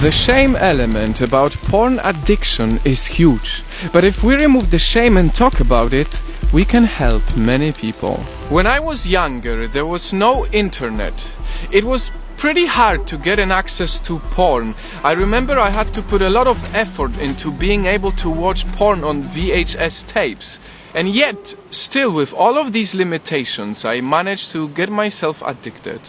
The shame element about porn addiction is huge, but if we remove the shame and talk about it, we can help many people. When I was younger, there was no internet. It was pretty hard to get an access to porn. I remember I had to put a lot of effort into being able to watch porn on VHS tapes. And yet, still with all of these limitations, I managed to get myself addicted.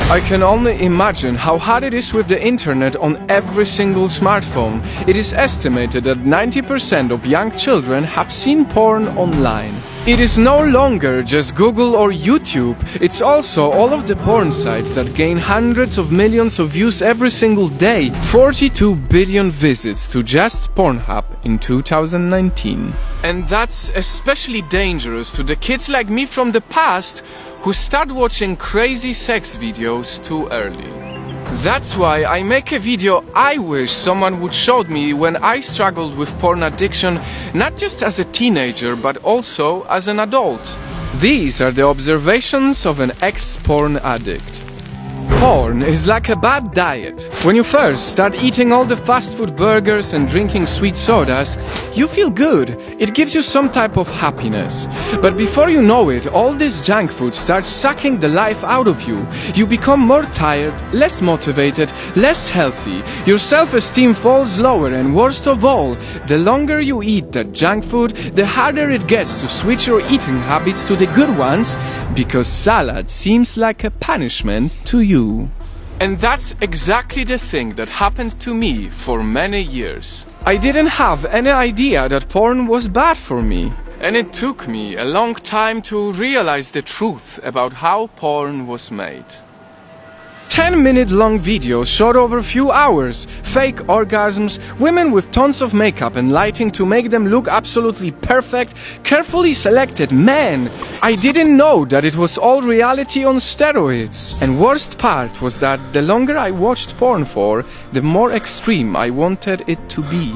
I can only imagine how hard it is with the internet on every single smartphone. It is estimated that 90% of young children have seen porn online. It is no longer just Google or YouTube, it's also all of the porn sites that gain hundreds of millions of views every single day. 42 billion visits to just Pornhub in 2019. And that's especially dangerous to the kids like me from the past who start watching crazy sex videos too early. That's why I make a video I wish someone would show me when I struggled with porn addiction, not just as a teenager, but also as an adult. These are the observations of an ex-porn addict. Porn is like a bad diet. When you first start eating all the fast food burgers and drinking sweet sodas, you feel good. It gives you some type of happiness. But before you know it, all this junk food starts sucking the life out of you. You become more tired, less motivated, less healthy. Your self-esteem falls lower, and worst of all, the longer you eat that junk food, the harder it gets to switch your eating habits to the good ones, because salad seems like a punishment to you. And that's exactly the thing that happened to me for many years. I didn't have any idea that porn was bad for me. And it took me a long time to realize the truth about how porn was made. 10-minute long videos shot over a few hours, fake orgasms, women with tons of makeup and lighting to make them look absolutely perfect, carefully selected men. I didn't know that it was all reality on steroids. And worst part was that the longer I watched porn for, the more extreme I wanted it to be.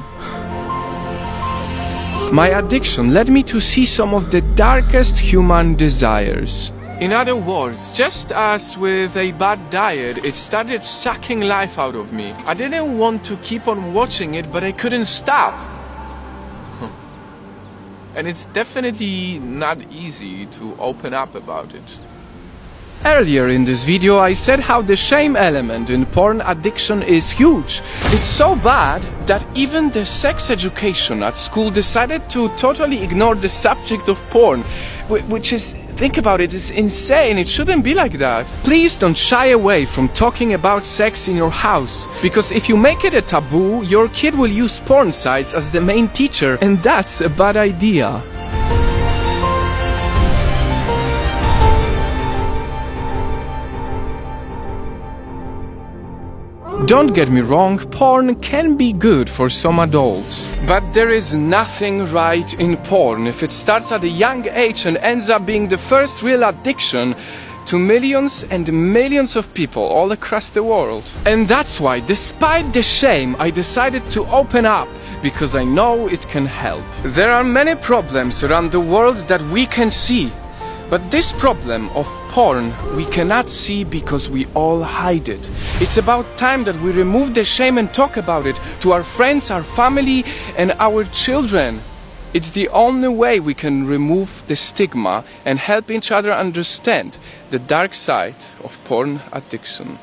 My addiction led me to see some of the darkest human desires. In other words, just as with a bad diet, it started sucking life out of me. I didn't want to keep on watching it, but I couldn't stop. And it's definitely not easy to open up about it. Earlier in this video I said how the shame element in porn addiction is huge. It's so bad that even the sex education at school decided to totally ignore the subject of porn, which is, think about it, it's insane. It shouldn't be like that. Please don't shy away from talking about sex in your house, because if you make it a taboo, your kid will use porn sites as the main teacher, and that's a bad idea. Don't get me wrong, porn can be good for some adults. But there is nothing right in porn if it starts at a young age and ends up being the first real addiction to millions and millions of people all across the world. And that's why, despite the shame, I decided to open up, because I know it can help. There are many problems around the world that we can see. But this problem of porn we cannot see because we all hide it. It's about time that we remove the shame and talk about it to our friends, our family, and our children. It's the only way we can remove the stigma and help each other understand the dark side of porn addiction.